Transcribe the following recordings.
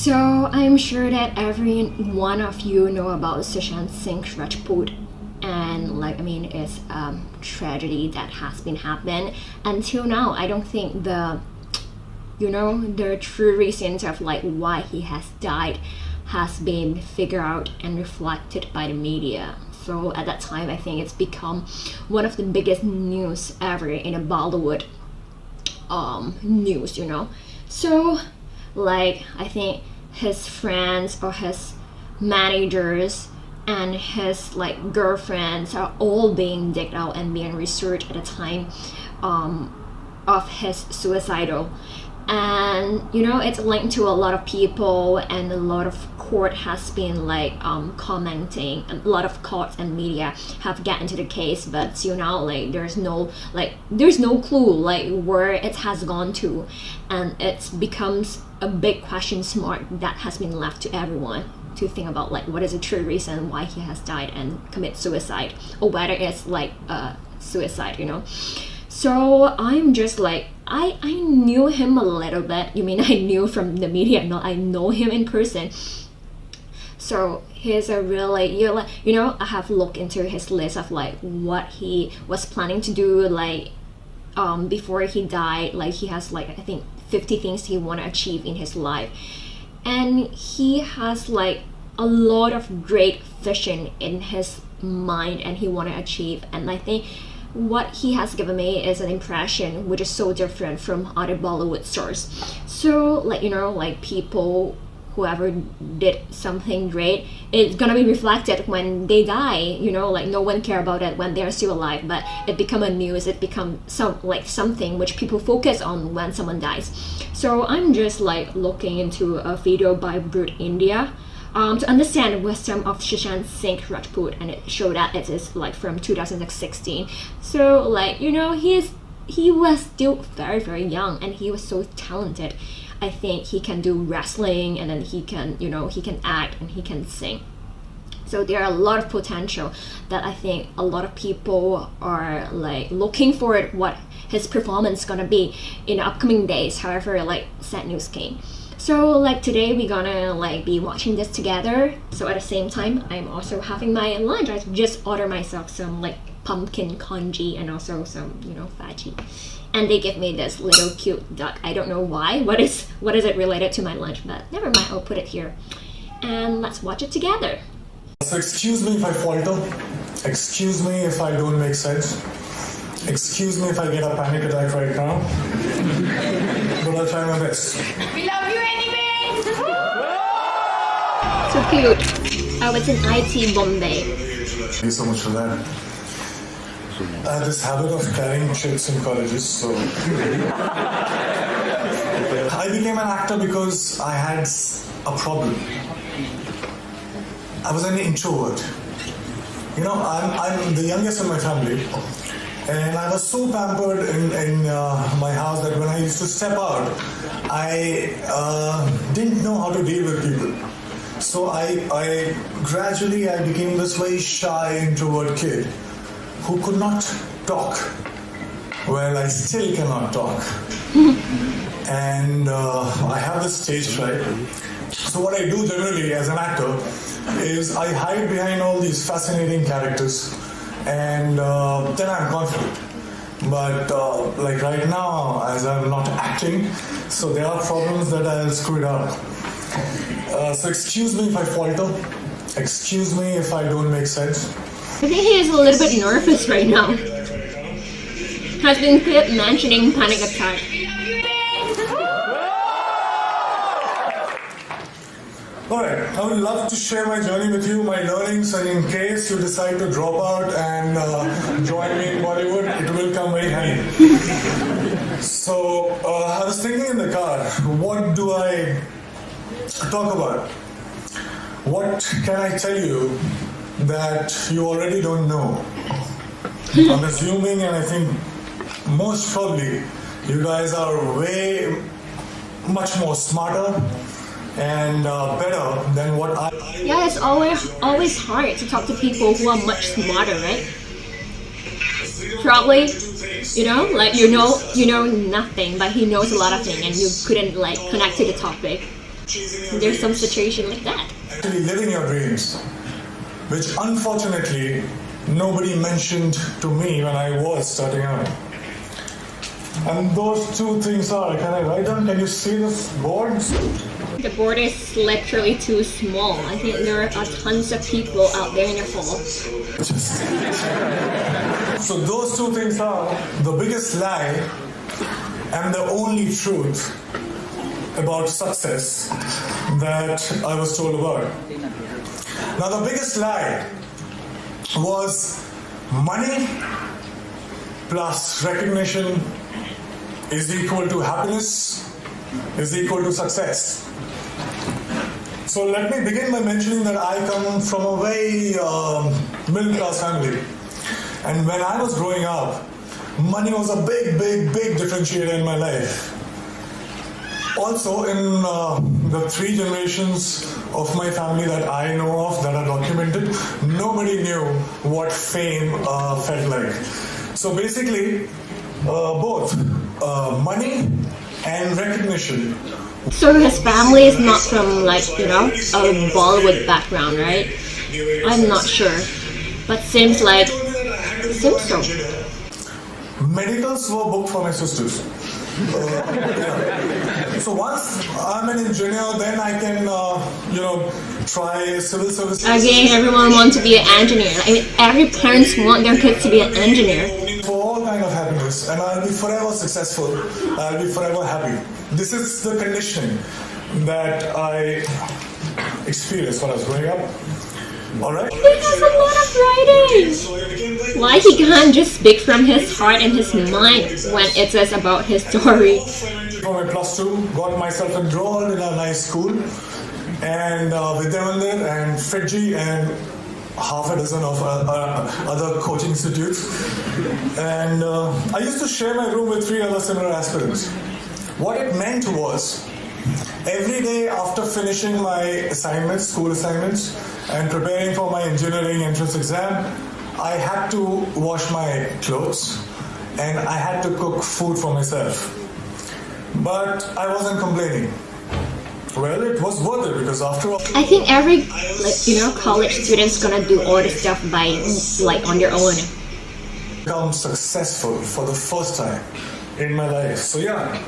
So I'm sure that every one of you know about Sushant Singh Rajput, and it's a tragedy that has been happening until now. I don't think the true reasons of why he has died has been figured out and reflected by the media. So at that time, I think it's become one of the biggest news ever in a Bollywood news. So I think his friends or his managers and his girlfriends are all being digged out and being researched at the time of his suicidal. And it's linked to a lot of people, and a lot of court has been commenting, and a lot of courts and media have gotten to the case, but till now there's no clue where it has gone to, and it becomes a big question mark that has been left to everyone to think about what is the true reason why he has died and commit suicide, or whether it's suicide. So I'm just I knew him a little bit. You mean I knew from the media? No, I know him in person. So he's a really, I have looked into his list of what he was planning to do before he died. He has I think 50 things he want to achieve in his life, and he has a lot of great vision in his mind, and he want to achieve. And I think what he has given me is an impression which is so different from other Bollywood stars. So people, whoever did something great, it's gonna be reflected when they die. No one care about it when they're still alive, but it become a news. It become something which people focus on when someone dies. So I'm just looking into a video by Brut India to understand the wisdom of Sushant Singh Rajput, and it showed that it is from 2016. So he was still very, very young, and he was so talented. I think he can do wrestling, and then he can act, and he can sing. So there are a lot of potential that I think a lot of people are looking forward what his performance gonna be in the upcoming days. However, sad news came. So today we're gonna be watching this together. So at the same time, I'm also having my lunch. I just ordered myself some pumpkin congee and also some veggie. And they give me this little cute duck. I don't know why. What is it related to my lunch? But never mind, I'll put it here. And let's watch it together. So excuse me if I falter. Excuse me if I don't make sense. Excuse me if I get a panic attack right now. But I'll try my best. We love you anyway! So cute. I was in IT Bombay. Thank you so much for that. I had this habit of carrying chits in colleges, so I became an actor because I had a problem. I was an introvert. I'm the youngest in my family, and I was so pampered in my house that when I used to step out, I didn't know how to deal with people. So I gradually became this very shy introvert kid who could not talk. Well, I still cannot talk. And I have this stage fright. So what I do generally as an actor is I hide behind all these fascinating characters, and then I'm confident. But right now, as I'm not acting, so there are problems that I'll screw it up. So excuse me if I falter. Excuse me if I don't make sense. I think he is a little bit nervous right now. Has been kept mentioning panic attack. Alright, I would love to share my journey with you, my learnings, and in case you decide to drop out and join me in Bollywood, it will come very handy. So, I was thinking in the car, what do I talk about? What can I tell you that you already don't know? I'm assuming, and I think most probably you guys are way much more smarter and better than what I. Yeah, it's always hard to talk to people who are much smarter, right? Probably, you know nothing, but he knows a lot of things, and you couldn't connect to the topic. there's some situation like that. Actually living your dreams, which unfortunately nobody mentioned to me when I was starting out. And those two things are, can I write down? Can you see this board? The board is literally too small. I think there are tons of people out there in the hall. So those two things are the biggest lie and the only truth about success that I was told about. Now the biggest lie was money plus recognition is equal to happiness, is equal to success. So let me begin by mentioning that I come from a very middle class family. And when I was growing up, money was a big differentiator in my life. Also, in the 3 generations of my family that I know of that are documented, nobody knew what fame felt like. So basically, both money and recognition. So his family is not from a Bollywood background, right? I'm not sure, but seems so. Medicals were booked for my sisters. So once I'm an engineer, then I can, try civil service. Again, everyone wants to be an engineer. I mean, every parents want their kids to be an engineer. For all kind of happiness, and I'll be forever successful. I'll be forever happy. This is the conditioning that I experienced when I was growing up. Alright? He has a lot of writing! Why he can't just speak from his heart and his mind when it says about his story? For my +2, got myself enrolled in a nice school, and Vidyamandir and Fiji and half a dozen of other coaching institutes. And I used to share my room with 3 other similar aspirants. What it meant was, every day after finishing my assignments, school assignments, and preparing for my engineering entrance exam, I had to wash my clothes and I had to cook food for myself. But I wasn't complaining. Well, it was worth it because after all, I think every college student's gonna do all this stuff by on their own. Become successful for the first time in my life. So yeah,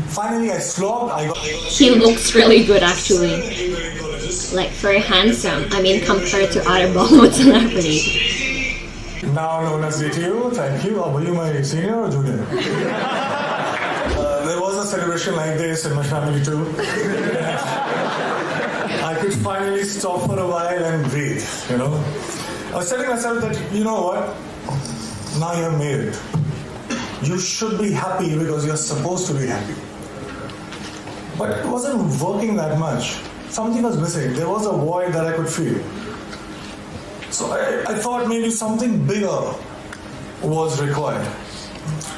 finally I slogged. He looks really good actually. Very handsome. I mean, compared to other Bollywood celebrities. Now known as DTU, thank you. Were you my senior or junior? There was a celebration like this in my family too. I could finally stop for a while and breathe, I was telling myself that, you know what? Now you're married. You should be happy because you're supposed to be happy. But it wasn't working that much. Something was missing. There was a void that I could feel. So I thought maybe something bigger was required.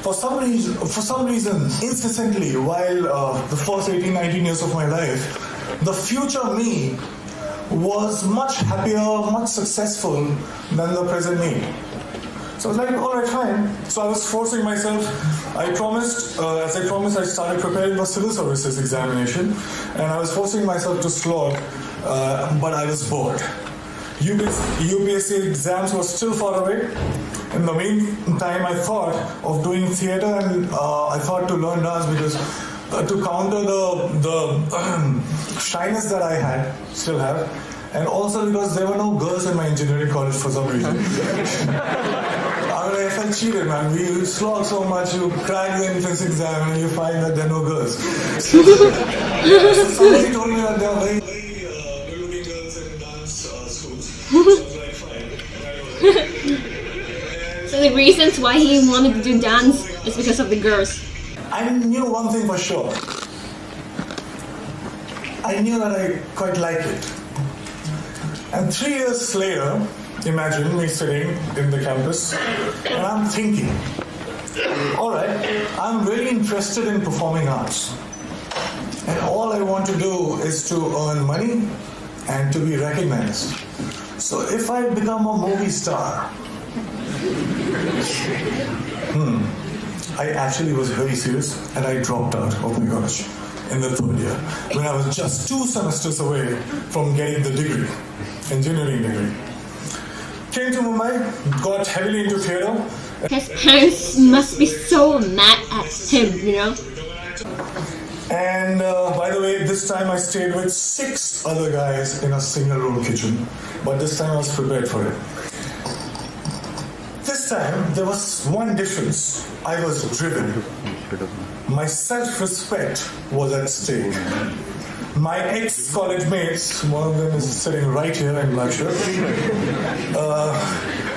For some reason, incessantly, while the first 18, 19 years of my life, the future me was much happier, much successful than the present me. So I was like, alright, fine. So I was forcing myself. I promised, I started preparing for civil services examination, and I was forcing myself to slog, but I was bored. UPSC exams were still far away. In the meantime, I thought of doing theatre, and I thought to learn dance because to counter the shyness that I still have, and also because there were no girls in my engineering college for some reason. I felt cheated, man. We slog so much, you crack the entrance exam and you find that there are no girls. So somebody told me that there are very good-looking girls in dance schools. So I was like, fine. So the reasons why he wanted to do dance is because of the girls. I knew one thing for sure. I knew that I quite liked it. And 3 years later, imagine me sitting in the campus and I'm thinking, alright, I'm really interested in performing arts. And all I want to do is to earn money and to be recognized. So if I become a movie star, I actually was very serious and I dropped out of my college. in the third year, when I was just 2 semesters away from getting the degree, engineering degree. Came to Mumbai, got heavily into theatre. His parents must be so mad at him, you know? And by the way, this time I stayed with 6 other guys in a single room kitchen. But this time I was prepared for it. This time there was one difference. I was driven. My self-respect was at stake. My ex-college mates, one of them is sitting right here in black shirt,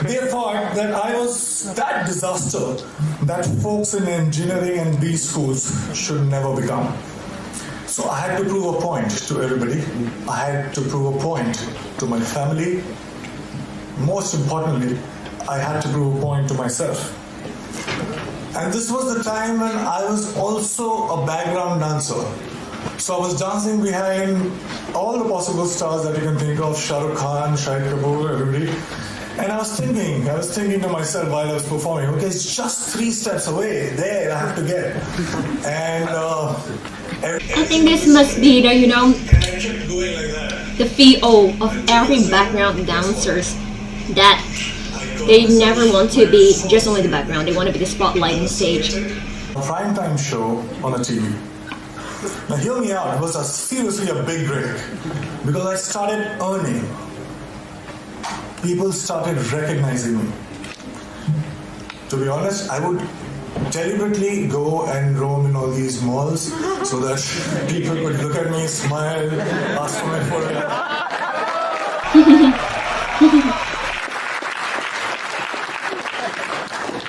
they thought that I was that disaster that folks in engineering and B schools should never become. So I had to prove a point to everybody. I had to prove a point to my family. Most importantly, I had to prove a point to myself. And this was the time when I was also a background dancer. So I was dancing behind all the possible stars that you can think of, Shah Rukh Khan, Shahid Kapoor, everybody. And I was thinking to myself while I was performing, okay, it's just 3 steps away, there I have to get. And I think this must be the, the feel of every background dancers, that they never want to be just only the background, they want to be the spotlight on stage. A primetime show on a TV. Now hear me out, it was seriously a big break because I started earning. People started recognizing me. To be honest, I would deliberately go and roam in all these malls so that people could look at me, smile, ask for my photograph.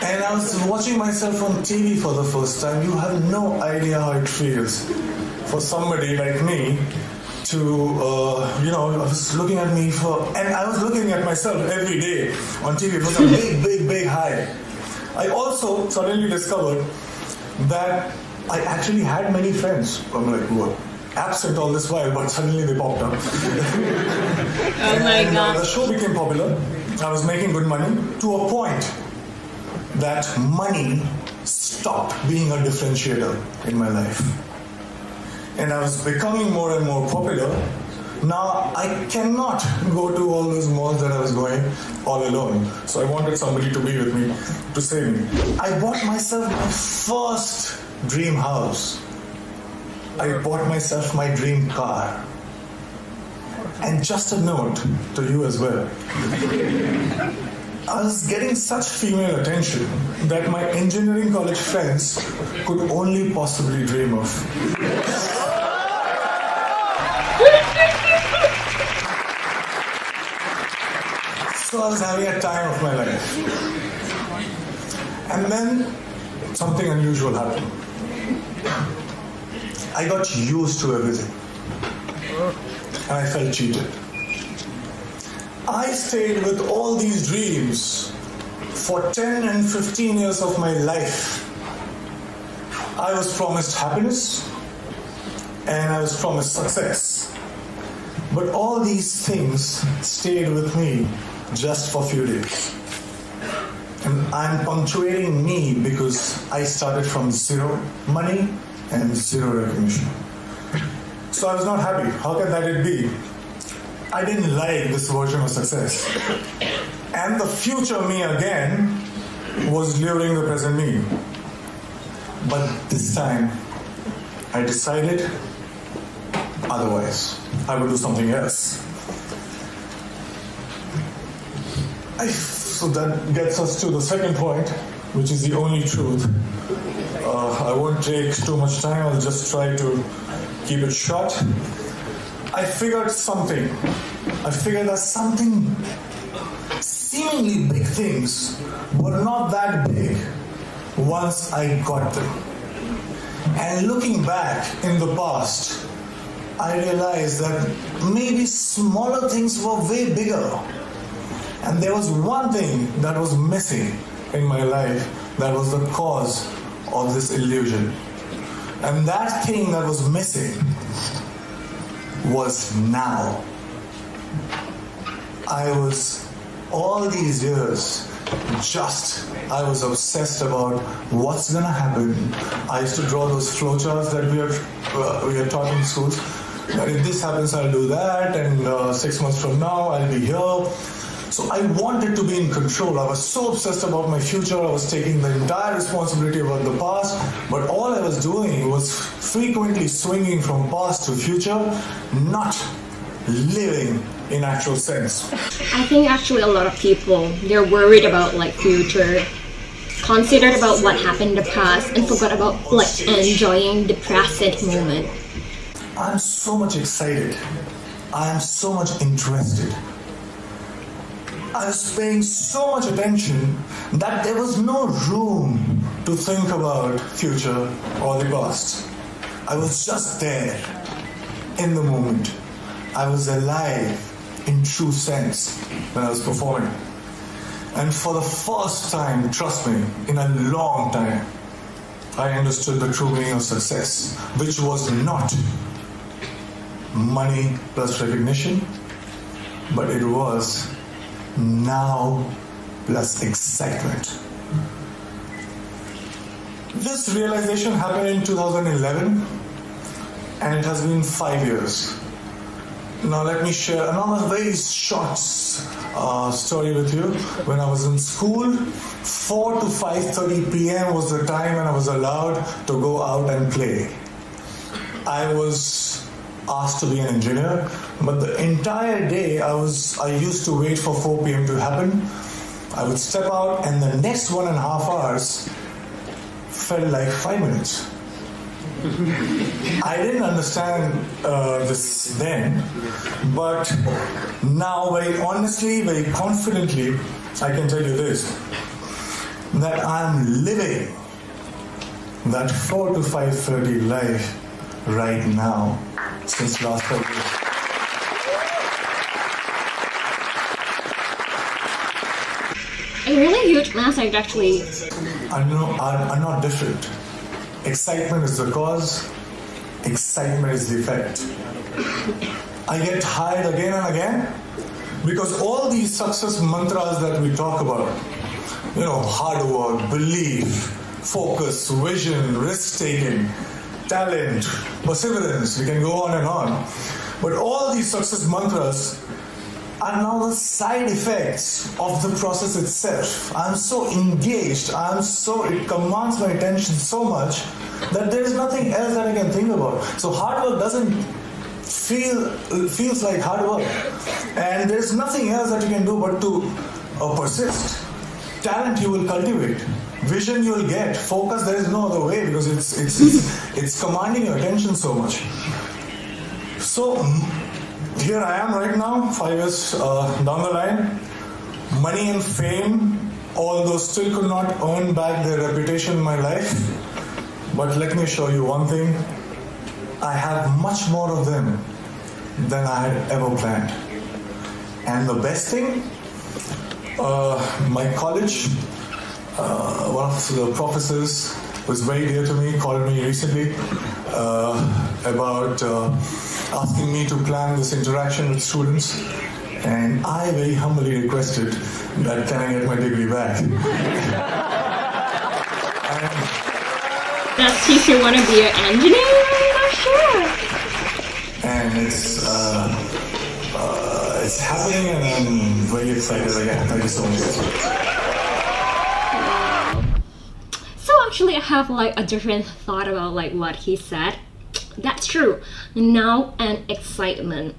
And I was watching myself on TV for the first time. You have no idea how it feels for somebody like me to, I was looking at me and I was looking at myself every day on TV. It was a big high. I also suddenly discovered that I actually had many friends. I'm like, who were absent all this while, but suddenly they popped up. Oh my God. The show became popular. I was making good money to a point that money stopped being a differentiator in my life. And I was becoming more and more popular. Now I cannot go to all those malls that I was going all alone. So I wanted somebody to be with me, to save me. I bought myself my first dream house. I bought myself my dream car. And just a note to you as well. I was getting such female attention that my engineering college friends could only possibly dream of. So I was having a time of my life. And then something unusual happened. I got used to everything. And I felt cheated. I stayed with all these dreams for 10 and 15 years of my life. I was promised happiness and I was promised success. But all these things stayed with me just for a few days. And I'm punctuating me because I started from 0 money and 0 recognition. So I was not happy. How can that be? I didn't like this version of success. And the future me again was luring the present me. But this time, I decided otherwise. I would do something else. So that gets us to the second point, which is the only truth. I won't take too much time. I'll just try to keep it short. I figured that something seemingly big things were not that big once I got them. And looking back in the past, I realized that maybe smaller things were way bigger. And there was one thing that was missing in my life that was the cause of this illusion. And that thing that was missing was now. I was all these years I was obsessed about what's gonna happen. I used to draw those flowcharts that we are taught in schools. That if this happens, I'll do that, and 6 months from now, I'll be here. So I wanted to be in control. I was so obsessed about my future. I was taking the entire responsibility about the past, but all I was doing was frequently swinging from past to future, not living in actual sense. I think actually a lot of people, they're worried about like future, considered about what happened in the past, and forgot about like enjoying the present moment. I'm so much excited. I am so much interested. I was paying so much attention that there was no room to think about future or the past. I was just there in the moment. I was alive in true sense when I was performing. And for the first time, trust me, in a long time, I understood the true meaning of success, which was not money plus recognition, but it was now plus excitement. This realization happened in 2011, and it has been 5 years. Now let me share another very short story with you. When I was in school, 4 to 5:30 p.m. was the time when I was allowed to go out and play. I was asked to be an engineer, but the entire day I used to wait for 4 p.m. to happen. I would step out, and the next 1.5 hours felt like 5 minutes. I didn't understand this then, but now very honestly, very confidently, I can tell you this, that I'm living that 4 to 5:30 life right now since last February. A really huge message actually. Are not different. Excitement is the cause, excitement is the effect. I get tired again and again because all these success mantras that we talk about, hard work, belief, focus, vision, risk-taking, talent, perseverance, we can go on and on. But all these success mantras are now the side effects of the process itself. I'm so engaged, it commands my attention so much that there is nothing else that I can think about. So hard work doesn't feels like hard work. And there's nothing else that you can do but to persist. Talent you will cultivate. Vision you will get. Focus, there is no other way because it's commanding your attention so much. So here I am right now, 5 years down the line. Money and fame, although still could not earn back their reputation in my life. But let me show you one thing. I have much more of them than I had ever planned. And the best thing, my college, one of the professors who is very dear to me called me recently about asking me to plan this interaction with students, and I very humbly requested that can I get my degree back. Does he still want to be an engineer? I'm not sure. And it's happening, and I'm very excited again. Thank you so much. So actually I have like a different thought about like what he said. That's true. Now and excitement,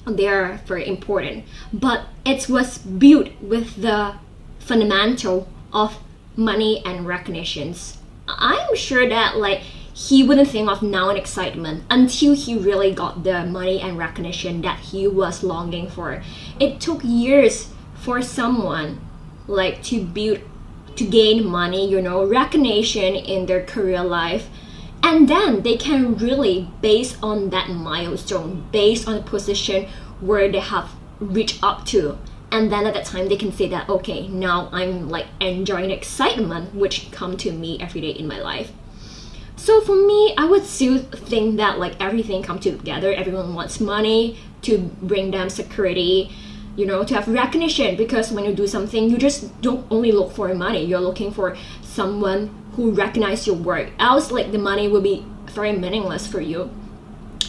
they are very important, but it was built with the fundamental of money and recognitions. I'm sure that like he wouldn't think of now and excitement until he really got the money and recognition that he was longing for. It took years for someone like to gain money, recognition in their career life. And then they can really, based on that milestone, based on the position where they have reached up to, and then at that time they can say that, okay, now I'm like enjoying the excitement which come to me every day in my life. So for me, I would still think that like everything come together. Everyone wants money to bring them security, to have recognition, because when you do something, you just don't only look for money, you're looking for someone who recognize your work, else like the money will be very meaningless for you.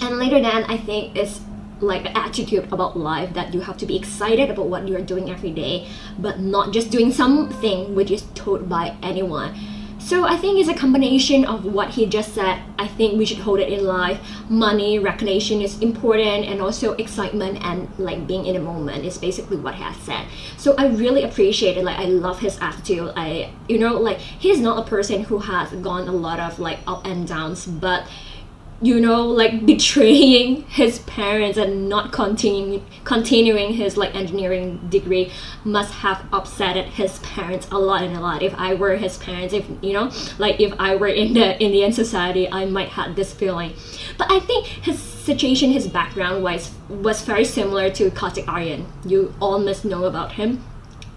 And later then, I think it's like an attitude about life, that you have to be excited about what you're doing every day, but not just doing something which is told by anyone. So I think it's a combination of what he just said. I think we should hold it in life. Money, recognition is important, and also excitement and like being in the moment is basically what he has said. So I really appreciate it. Like, I love his attitude. Like, he's not a person who has gone a lot of like up and downs, but like betraying his parents and not continuing his like engineering degree must have upset his parents a lot and a lot. If I were his parents, if I were in the Indian society, I might have this feeling. But I think his situation, his background was very similar to Kartik Aaryan. You all must know about him.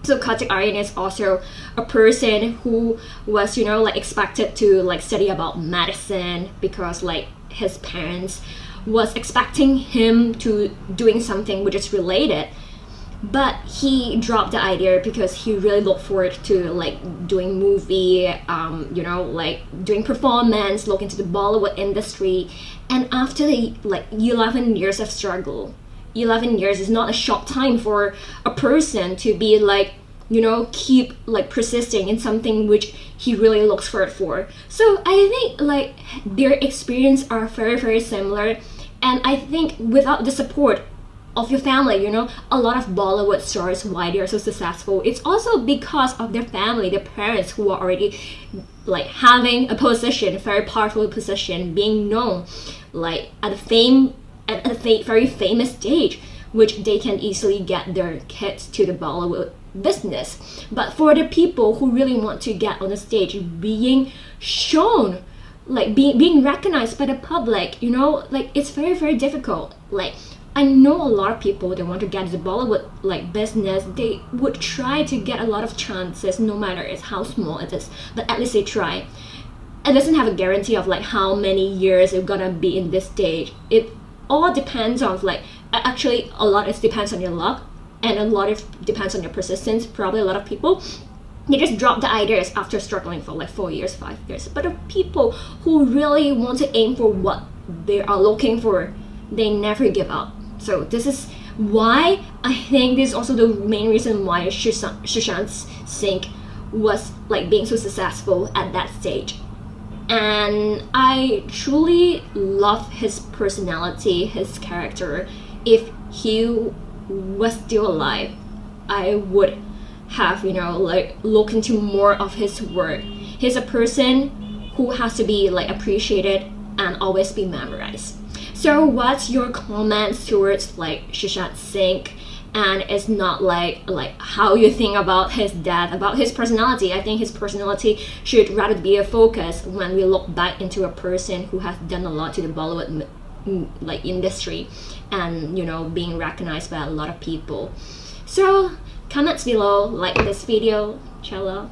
So Kartik Aaryan is also a person who was like expected to like study about medicine, because like his parents was expecting him to doing something which is related, but he dropped the idea because he really looked forward to like doing movie, like doing performance, look into the Bollywood industry. And after the like 11 years of struggle, 11 years is not a short time for a person to be like keep like persisting in something which he really looks forward for. So I think like their experience are very, very similar. And I think without the support of your family, a lot of Bollywood stars, why they are so successful, it's also because of their family, their parents, who are already like having a position, a very powerful position, being known like at a very famous stage, which they can easily get their kids to the Bollywood business. But for the people who really want to get on the stage, being shown, like being recognized by the public, like it's very, very difficult. Like, I know a lot of people that want to get into the Bollywood like business, they would try to get a lot of chances, no matter how small it is, but at least they try. It doesn't have a guarantee of like how many years you're gonna be in this stage. It all depends on like, actually a lot it depends on your luck, and a lot of depends on your persistence. Probably a lot of people, they just drop the ideas after struggling for like 4 years, 5 years. But the people who really want to aim for what they are looking for, they never give up. So this is why I think this is also the main reason why Sushant Singh was like being so successful at that stage. And I truly love his personality, his character. If he was still alive, I would have like look into more of his work. He's a person who has to be like appreciated and always be memorized. So what's your comments towards like Sushant Singh? And it's not like how you think about his death, about his personality. I think his personality should rather be a focus when we look back into a person who has done a lot to the Bollywood like industry, and being recognized by a lot of people. So comments below, like this video, ciao.